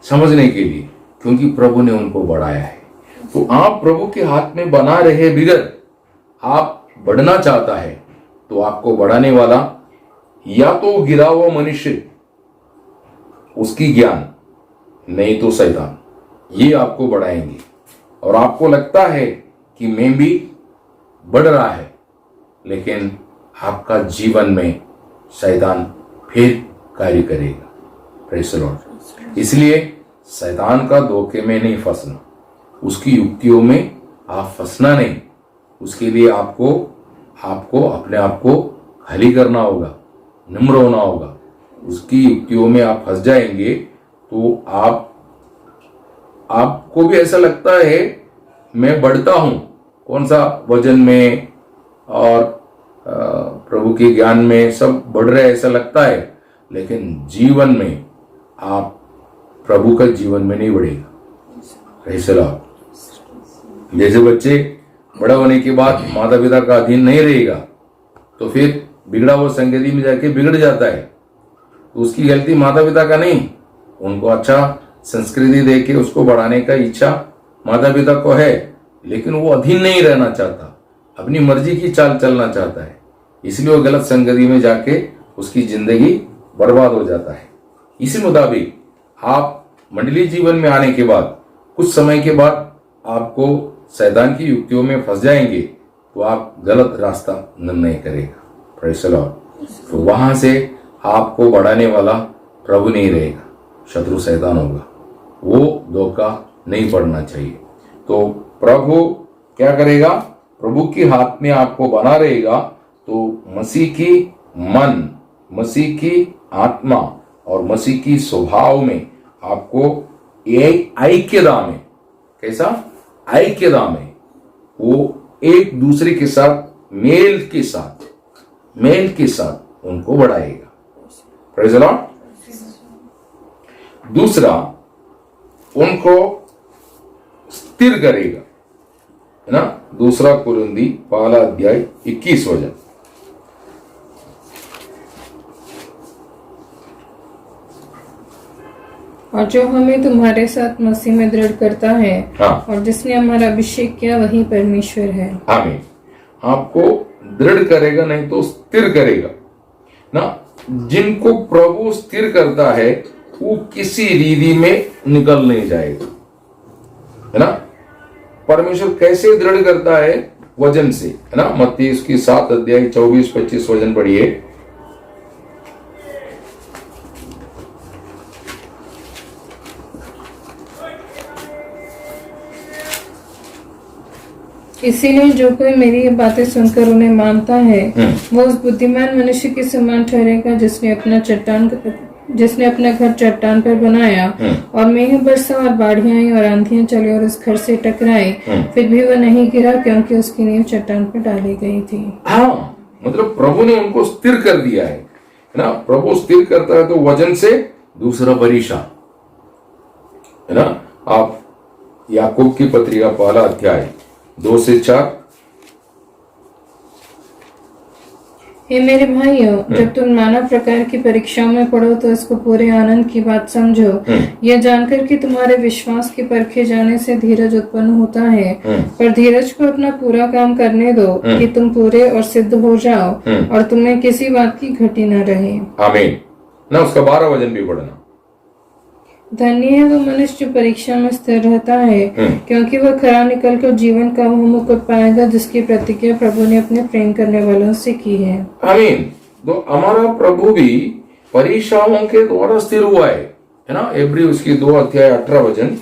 [SPEAKER 2] समझने के लिए, क्योंकि प्रभु ने उनको बढ़ाया है। तो आप प्रभु के हाथ में बना रहे बिगड़ आप बढ़ना चाहता है तो आपको बढ़ाने वाला या तो गिरा हुआ मनुष्य, उसकी ज्ञान, नहीं तो शैतान, ये आपको बढ़ाएंगे। और आपको लगता है कि मैं भी बढ़ रहा है, लेकिन आपका जीवन में शैतान फिर कार्य करेगा। Praise the Lord. इसलिए शैतान का धोखे में नहीं फंसना, उसकी युक्तियों में आप फंसना नहीं। उसके लिए आपको अपने आप को खाली करना होगा, नम्र होना होगा। उसकी युक्तियों में आप फंस जाएंगे तो आपको भी ऐसा लगता है मैं बढ़ता हूं, कौन सा वजन में और प्रभु के ज्ञान में सब बढ़ रहे ऐसा लगता है, लेकिन जीवन में आप प्रभु का जीवन में नहीं बढ़ेगा। ऐसे लाभ जैसे बच्चे बड़ा होने के बाद माता पिता का अधीन नहीं रहेगा तो फिर बिगड़ा हुआ संगति में जाके बिगड़ जाता है। तो उसकी गलती माता पिता का नहीं, उनको अच्छा संस्कृति देके उसको बढ़ाने का इच्छा माता पिता को है, लेकिन वो अधीन नहीं रहना चाहता, अपनी मर्जी की चाल चलना चाहता है, इसलिए वो गलत संगति में जाके उसकी जिंदगी बर्बाद हो जाता है। इसी मुताबिक आप मंडलीय जीवन में आने के बाद कुछ समय के बाद आपको शैतान की युक्तियों में फंस जाएंगे तो आप गलत रास्ता निर्णय करेगा। Praise the lord. तो वहां से आपको बढ़ाने वाला प्रभु नहीं रहेगा, शत्रु शैतान होगा। वो धोखा नहीं पड़ना चाहिए। तो प्रभु क्या करेगा? प्रभु के हाथ में आपको बना रहेगा तो मसीह की मन, मसीह की आत्मा और मसीह की स्वभाव में आपको ऐक्यता में, कैसा ऐक्यता में, वो एक दूसरे के साथ मेल के साथ उनको बढ़ाएगा। Praise the Lord. दूसरा, उनको स्थिर करेगा, है ना। दूसरा कुरिन्थी पहला अध्याय 21 वचन।
[SPEAKER 1] और जो हमें तुम्हारे साथ मसीह में दृढ़ करता है,
[SPEAKER 2] हाँ।
[SPEAKER 1] और जिसने हमारा अभिषेक किया वही परमेश्वर है।
[SPEAKER 2] आमीन। आपको दृढ़ करेगा, नहीं तो स्थिर करेगा ना। जिनको प्रभु स्थिर करता है वो किसी रीति में निकल नहीं जाएगा, है ना। परमेश्वर कैसे दृढ़ करता है? वचन से, है ना। मत्ती उसकी 7 अध्याय 24-25 वचन पढ़िए।
[SPEAKER 1] इसीलिए जो कोई मेरी ये बातें सुनकर उन्हें मानता है वो उस बुद्धिमान मनुष्य के समान ठहरेगा जिसने अपना घर चट्टान पर बनाया, और मेघ बरसा और बाढ़ियां आई और आंधियां चली और उस घर से टकराई, फिर भी वह नहीं गिरा क्योंकि उसकी नींव चट्टान पर डाली गई थी।
[SPEAKER 2] हाँ, मतलब प्रभु ने उनको स्थिर कर दिया है ना। प्रभु स्थिर करता है तो वचन से। दूसरा परीक्षा, है ना। आप याकूब की पत्रिका पहला अध्याय 2 से 4।
[SPEAKER 1] हे मेरे भाइयों, जब तुम नाना प्रकार की परीक्षाओं में पढ़ो तो इसको पूरे आनंद की बात समझो, यह जानकर कि तुम्हारे विश्वास के परखे जाने से धीरज उत्पन्न होता है। पर धीरज को अपना पूरा काम करने दो कि तुम पूरे और सिद्ध हो जाओ और तुम्हें किसी बात की घटी न रहे।
[SPEAKER 2] आमीन ना। उसका 12 वचन भी पढ़ना।
[SPEAKER 1] धन्य है वो मनुष्य जो परीक्षा में स्थिर रहता है, क्योंकि वह खरा निकलकर जीवन का वो मुकुट पाएगा जिसकी प्रतिज्ञा प्रभु ने अपने प्रेम करने वालों से की है। आमीन।
[SPEAKER 2] तो हमारा प्रभु भी परीक्षाओं के द्वारा स्थिर हुआ है ना। इब्री उसकी 2 अध्याय 18 वचन।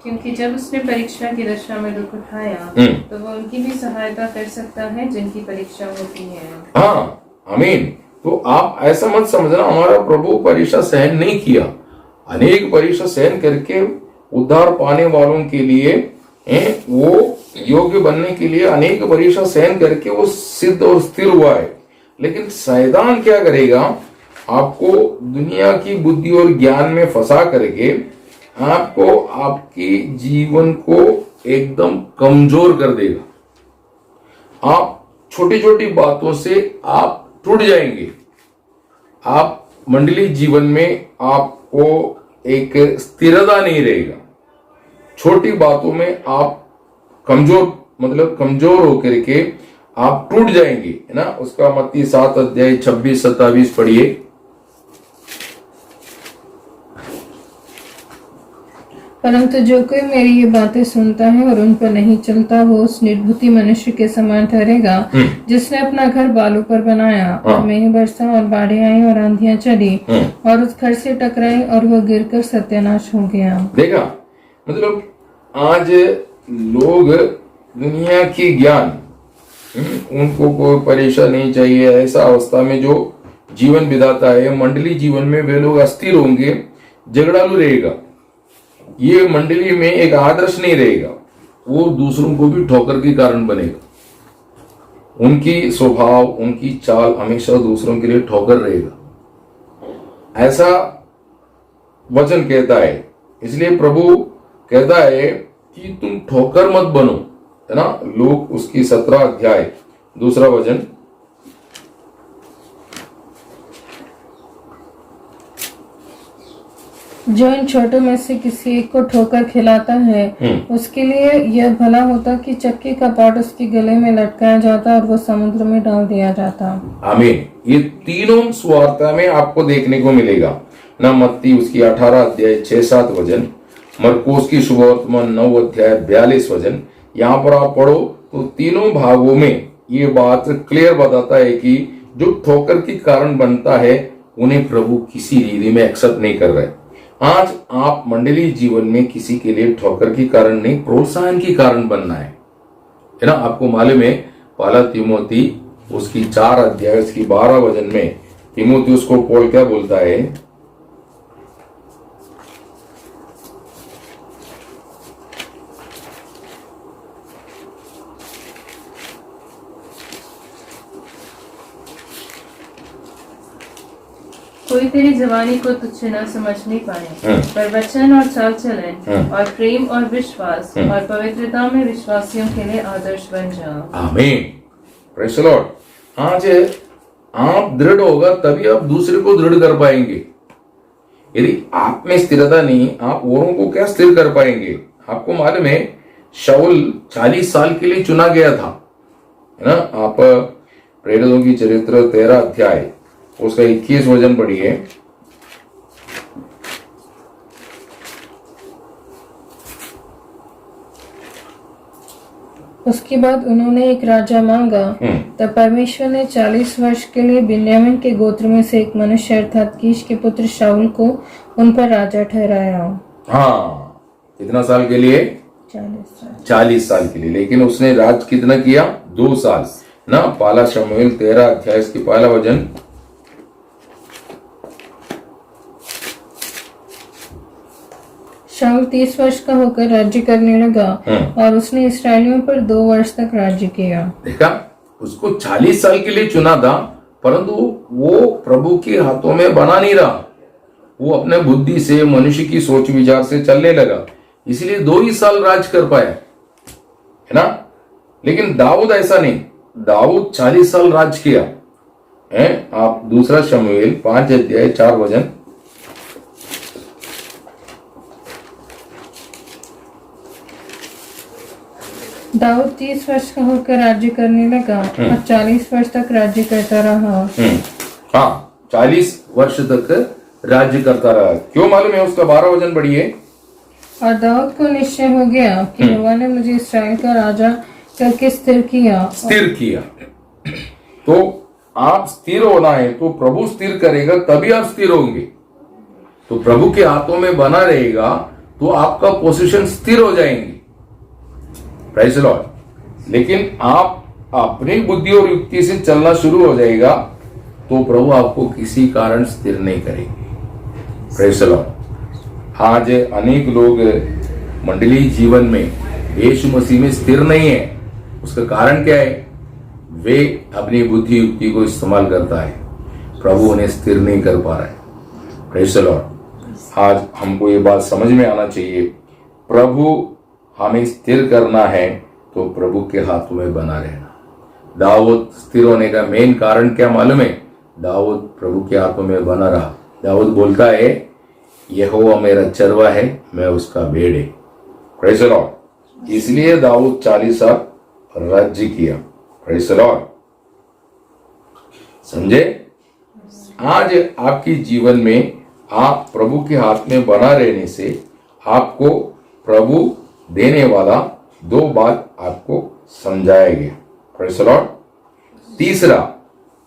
[SPEAKER 1] क्योंकि जब उसने परीक्षा की दशा में दुख उठाया तो वह उनकी भी सहायता कर सकता है जिनकी परीक्षा होती है।
[SPEAKER 2] हाँ, आमीन। तो आप ऐसा मत समझना हमारा प्रभु परीक्षा सहन नहीं किया। अनेक परीक्षा सहन करके उद्धार पाने वालों के लिए, वो योग्य बनने के लिए अनेक परीक्षा सहन करके वो सिद्ध और स्थिर हुआ है। लेकिन शैतान क्या करेगा? आपको दुनिया की बुद्धि और ज्ञान में फंसा करके आपको आपकी जीवन को एकदम कमजोर कर देगा। आप छोटी छोटी बातों से आप टूट जाएंगे। आप मंडली जीवन में आपको एक स्थिरता नहीं रहेगा। छोटी बातों में आप कमजोर होकर के आप टूट जाएंगे, है ना। उसका मत्ती 7 अध्याय 26-27 पढ़िए।
[SPEAKER 1] परंतु जो कोई मेरी ये बातें सुनता है और उन पर नहीं चलता, वो उस निर्बुद्धि मनुष्य के समान ठहरेगा जिसने अपना घर बालू पर बनाया, और मेघ बरसा और बाढ़ें आई और आंधियां चली और उस घर से टकराई और वह गिरकर सत्यानाश हो गया।
[SPEAKER 2] देखा, मतलब आज लोग दुनिया की ज्ञान, उनको कोई परेशान नहीं चाहिए। ऐसा अवस्था में जो जीवन बिताता है मंडली जीवन में, वे लोग अस्थिर होंगे, झगड़ालू रहेगा। ये मंडली में एक आदर्श नहीं रहेगा, वो दूसरों को भी ठोकर के कारण बनेगा। उनकी स्वभाव, उनकी चाल हमेशा दूसरों के लिए ठोकर रहेगा, ऐसा वचन कहता है। इसलिए प्रभु कहता है कि तुम ठोकर मत बनो, है ना। लूक उसकी 17 अध्याय 2 वचन।
[SPEAKER 1] जो इन छोटों में से किसी एक को ठोकर खिलाता है, उसके लिए यह भला होता कि चक्की का पाट उसके गले में लटकाया जाता और वो समुद्र में डाल दिया जाता।
[SPEAKER 2] आमीन। ये तीनों सुवार्ता में आपको देखने को मिलेगा ना। मत्ती उसकी 18 अध्याय 6-7 वचन, मरकोस की शुभवर्तमान 9 अध्याय 42 वचन। यहाँ पर आप पढ़ो तो तीनों भागों में ये बात क्लियर बताता है कि जो ठोकर के कारण बनता है उन्हें प्रभु किसी रीति में एक्सेप्ट नहीं कर रहे। आज आप मंडली जीवन में किसी के लिए ठोकर के कारण नहीं, प्रोत्साहन के कारण बनना है ना। आपको मालूम है पहला तिमोथी उसकी 4 अध्याय उसकी 12 वचन में तिमोथी उसको पौल क्या बोलता है?
[SPEAKER 3] कोई तेरी जवानी को तुच्छ न समझने पाए, पर वचन और चाल चलन और प्रेम और विश्वास और पवित्रता में विश्वासियों के लिए आदर्श बन जाओ।
[SPEAKER 2] आमीन, प्रेज़ द लॉर्ड। आज आप दृढ़ होगा तभी आप दूसरे को दृढ़ कर पाएंगे। यदि आप में स्थिरता नहीं, आप औरों को क्या स्थिर कर पाएंगे? आपको मालूम है शाऊल 40 साल के लिए चुना गया था, है ना। आप प्रेरितों की चरित्र 13 अध्याय उसका 21 वचन पढ़िए।
[SPEAKER 1] उसके बाद उन्होंने एक राजा मांगा, तब परमेश्वर ने 40 वर्ष के लिए बिन्यामीन के गोत्र में से एक मनुष्य अर्थात कीश के पुत्र शाऊल को उन पर राजा ठहराया।
[SPEAKER 2] हाँ, कितना साल के लिए? 40 साल के लिए। लेकिन उसने राज कितना किया? 2 साल ना। पहला शमूएल 13 अध्याय की पहला वचन।
[SPEAKER 1] शाऊल 30 वर्ष का होकर राज्य करने लगा और उसने इसराइलियों पर 2 वर्ष तक राज्य किया।
[SPEAKER 2] देखा, उसको 40 साल के लिए चुना था, परंतु वो प्रभु के हाथों में बना नहीं रहा। वो अपने बुद्धि से, मनुष्य की सोच विचार से चलने लगा, इसलिए 2 ही साल राज कर पाया, है ना। लेकिन दाऊद ऐसा नहीं, दाऊद 40 साल राज किया है। आप दूसरा शमूएल 5 अध्याय 4 वचन।
[SPEAKER 1] दाऊद 30 वर्ष का होकर राज्य करने लगा और 40 वर्ष तक राज्य करता रहा।
[SPEAKER 2] हाँ, 40 वर्ष तक राज्य करता रहा। क्यों मालूम है? उसका 12 वचन पढ़िए।
[SPEAKER 1] और दाऊद को निश्चय हो गया कि यहोवा ने मुझे इसराइल का राजा करके स्थिर किया।
[SPEAKER 2] तो आप स्थिर होना है तो प्रभु स्थिर करेगा, तभी आप स्थिर होंगे। तो प्रभु के हाथों में बना रहेगा तो आपका पोजीशन स्थिर हो जाएंगे। Praise the Lord. लेकिन आप अपनी बुद्धि और युक्ति से चलना शुरू हो जाएगा तो प्रभु आपको किसी कारण स्थिर नहीं करेंगे। Praise the Lord. आज अनेक लोग मंडली जीवन में यीशु मसीह में स्थिर नहीं है। उसका कारण क्या है? वे अपनी बुद्धि युक्ति को इस्तेमाल करता है, प्रभु उन्हें स्थिर नहीं कर पा रहा है। Praise the Lord. आज हमको ये बात समझ में आना चाहिए, प्रभु हमें स्थिर करना है तो प्रभु के हाथों में बना रहना। दाऊद स्थिर होने का मेन कारण क्या मालूम है? दाऊद प्रभु के हाथों में बना रहा। दाऊद बोलता है, यहोवा मेरा चरवा है, मैं उसका भेड़ है। Praise the Lord. इसलिए दाऊद 40 साल राज्य किया। Praise the Lord. समझे? आज आपकी जीवन में आप प्रभु के हाथ में बना रहने से आपको प्रभु देने वाला 2 बात आपको समझाया गया। Praise the Lord. तीसरा,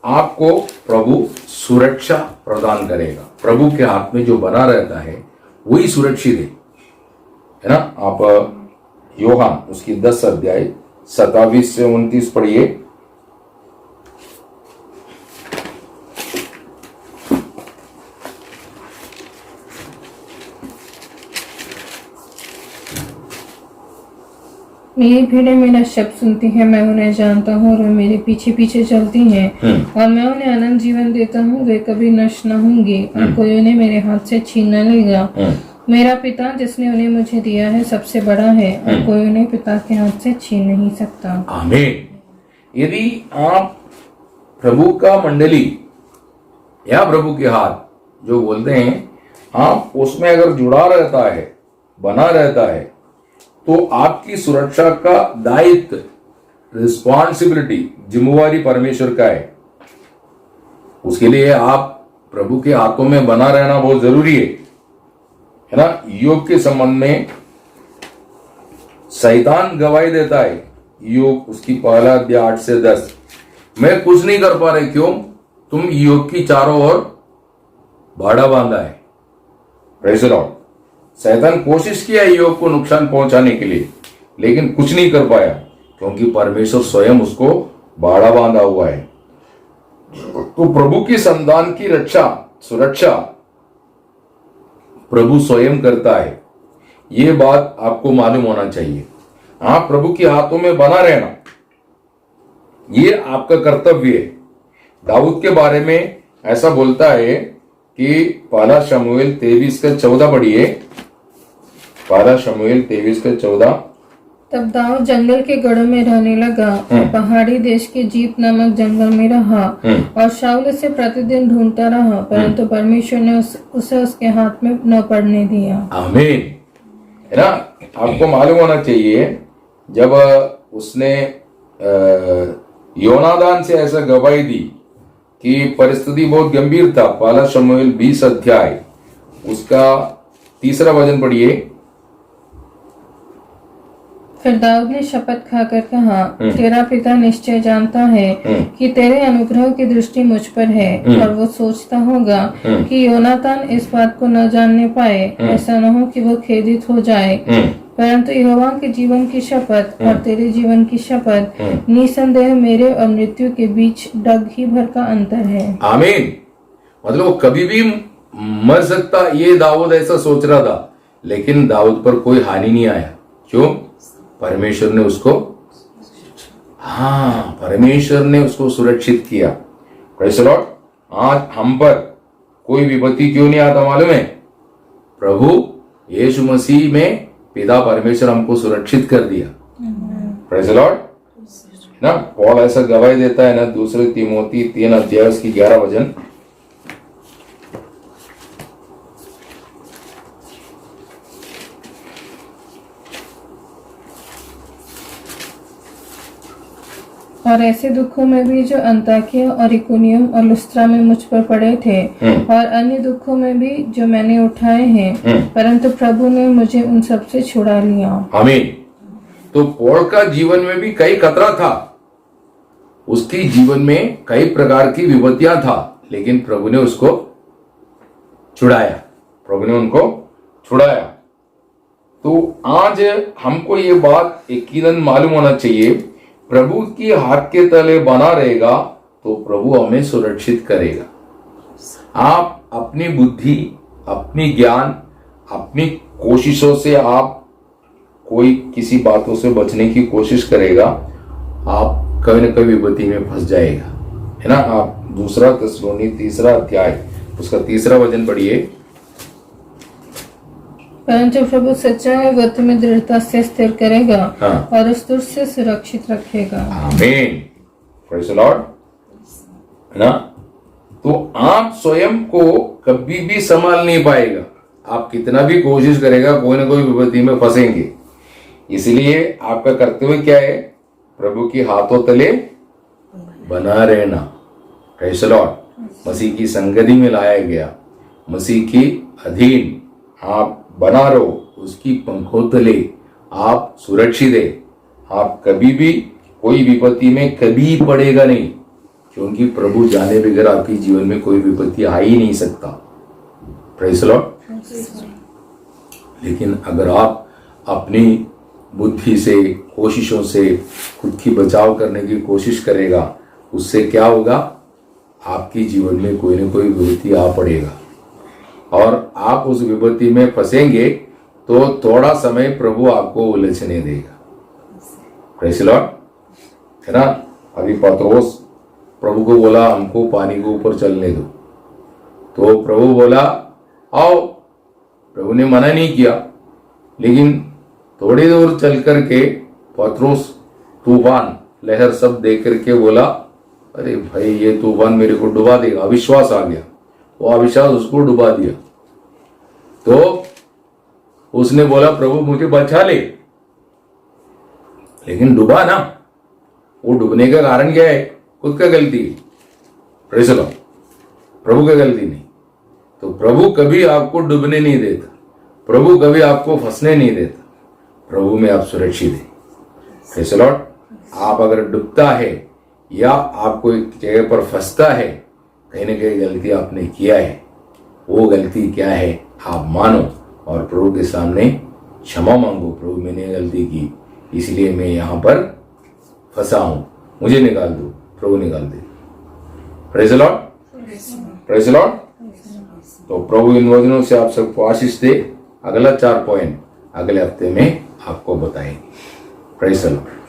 [SPEAKER 2] आपको प्रभु सुरक्षा प्रदान करेगा। प्रभु के हाथ में जो बना रहता है वही सुरक्षित है ना। आप यूहन्ना उसकी 10 अध्याय 27 से 29 पढ़िए।
[SPEAKER 1] मेरी भेड़ें मेरा शब्द सुनती हैं, मैं उन्हें जानता हूँ और वे मेरे पीछे पीछे चलती हैं और मैं उन्हें अनंत जीवन देता हूँ। वे कभी नष्ट न होंगी और कोई उन्हें मेरे हाथ से छीन न लेगा। मेरा पिता जिसने उन्हें मुझे दिया है सबसे बड़ा है और कोई उन्हें पिता के हाथ से छीन नहीं सकता।
[SPEAKER 2] आमीन। यदि आप प्रभु का मंडली या प्रभु के हाथ जो बोलते हैं, आप उसमें अगर जुड़ा रहता है, बना रहता है, तो आपकी सुरक्षा का दायित्व, रिस्पॉन्सिबिलिटी, जिम्मेवारी परमेश्वर का है। उसके लिए आप प्रभु के हाथों में बना रहना बहुत जरूरी है ना। योग के संबंध में शैतान गवाही देता है। योग उसकी 1 अध्याय 8 से 10, मैं कुछ नहीं कर पा रहे। क्यों? तुम योग की चारों ओर भाड़ा बांधा है। Praise the Lord. शैतान कोशिश किया योग को नुकसान पहुंचाने के लिए, लेकिन कुछ नहीं कर पाया, क्योंकि परमेश्वर स्वयं उसको बाड़ा बांधा हुआ है। तो प्रभु की संतान की रक्षा, सुरक्षा प्रभु स्वयं करता है। ये बात आपको मालूम होना चाहिए। आप प्रभु के हाथों में बना रहना, ये आपका कर्तव्य है। दाऊद के बारे में ऐसा बोलता है कि 1 शमूएल 23:14 पढ़िए। 1 शमूएल 23:14।
[SPEAKER 1] तब दाऊद जंगल के गढ़ों में रहने लगा और पहाड़ी देश के जीप नामक जंगल में रहा और शाऊल उसे प्रतिदिन ढूंढता रहा, परंतु परमेश्वर ने उसे उसके हाथ में न पड़ने दिया।
[SPEAKER 2] आमीन। है ना। आपको मालूम होना चाहिए, जब उसने योनादान से ऐसा गवाही दी कि परिस्थिति बहुत गंभीर था। 1 शमूएल 20 अध्याय उसका 3 वचन पढ़िए।
[SPEAKER 1] फिर दाऊद ने शपथ खाकर कहा, तेरा पिता निश्चय जानता है कि तेरे अनुग्रह की दृष्टि मुझ पर है और वो सोचता होगा कि योनातान इस बात को न जानने पाए, ऐसा न हो कि वो खेदित हो जाए। परंतु यहोवा के जीवन की शपथ और तेरे जीवन की शपथ निसंदेह मेरे और मृत्यु के बीच डग ही भर का अंतर है।
[SPEAKER 2] आमीन। मतलब वो कभी भी मर सकता, ये दाऊद ऐसा सोच रहा था, लेकिन दाऊद पर कोई हानि नहीं आया। क्यों? परमेश्वर ने उसको, परमेश्वर ने उसको सुरक्षित किया। Praise the Lord. आज हम पर कोई विपत्ति क्यों नहीं आता मालूम है? प्रभु यीशु मसीह में पिता परमेश्वर हमको सुरक्षित कर दिया। प्रेज़ द लॉर्ड ना। पौल ऐसा गवाही देता है ना, 2 तीमोथी 3 अध्याय उसकी 11 वचन।
[SPEAKER 1] और ऐसे दुखों में भी जो अंताकिया और इकोनियम और लुस्त्रा में मुझ पर पड़े थे, और अन्य दुखों में भी जो मैंने उठाए हैं, परंतु प्रभु ने मुझे उन सब से छुड़ा लिया। आमीन।
[SPEAKER 2] तो पौल का जीवन में भी कई खतरा था, उसकी जीवन में कई प्रकार की विपत्तियां था, लेकिन प्रभु ने उसको छुड़ाया। प्रभु ने उनको छुड़ाया। तो आज हमको ये बात यकीनन मालूम होना चाहिए, प्रभु की हाथ के तले बना रहेगा तो प्रभु हमें सुरक्षित करेगा। आप अपनी बुद्धि, अपनी ज्ञान, अपनी कोशिशों से आप कोई किसी बातों से बचने की कोशिश करेगा, आप कभी न कभी विपत्ति में फंस जाएगा, है ना। आप 2 थिस्सलुनीकी 3 अध्याय उसका 3 वचन पढ़िए।
[SPEAKER 1] परंतु प्रभु सच्चा है, वह तुम्हें दृढ़ता से स्थिर करेगा
[SPEAKER 2] हाँ।
[SPEAKER 1] और उस दुष्ट से सुरक्षित रखेगा।
[SPEAKER 2] आमीन, प्रेज़ द लॉर्ड। है ना? तो आप स्वयं को कभी भी संभाल नहीं पाएगा। आप कितना भी कोशिश करेगा, कोई ना कोई विपत्ति में फंसेंगे। इसलिए आपका कर्तव्य क्या है? प्रभु के हाथों तले बना रहना। Praise the Lord. मसीह की संगति में लाया गया, मसीह की अधीन आप बना रहो, उसकी पंखों तले आप सुरक्षित है। आप कभी भी कोई विपत्ति में कभी पड़ेगा नहीं, क्योंकि प्रभु जाने बगैर आपके जीवन में कोई विपत्ति आ ही नहीं सकता। Praise the Lord. लेकिन अगर आप अपनी बुद्धि से, कोशिशों से खुद की बचाव करने की कोशिश करेगा, उससे क्या होगा? आपके जीवन में कोई ना कोई विपत्ति आ पड़ेगा और आप उस विपत्ति में फंसेंगे तो थोड़ा समय प्रभु आपको उलझने देगा। Praise the Lord. है ना? अभी पत्रोस प्रभु को बोला हमको पानी के ऊपर चलने दो, तो प्रभु बोला आओ। प्रभु ने मना नहीं किया, लेकिन थोड़ी दूर चल करके पत्रोस तूफान, लहर सब देख करके बोला अरे भाई ये तूफान मेरे को डुबा देगा। अविश्वास आ गया, वो अविश्वास उसको डुबा दिया। तो उसने बोला प्रभु मुझे बचा ले, लेकिन डूबा ना। वो डूबने का कारण क्या है? खुद का गलती है। Praise the Lord. प्रभु का गलती नहीं। तो प्रभु कभी आपको डूबने नहीं देता, प्रभु कभी आपको फंसने नहीं देता। प्रभु में आप सुरक्षित हैं। Praise the Lord. आप अगर डूबता है या आप कोई जगह पर फंसता है, कहीं ना कहीं गलती आपने किया है। वो गलती क्या है आप मानो और प्रभु के सामने क्षमा मांगो। प्रभु मैंने गलती की, इसलिए मैं यहाँ पर फंसा हूं, मुझे निकाल दो। प्रभु निकाल दे। Praise the lord. Praise the lord. तो प्रभु इन वचनों से आप सबको आशीष दे। अगला 4 पॉइंट अगले हफ्ते में आपको बताएंगे। Praise the Lord.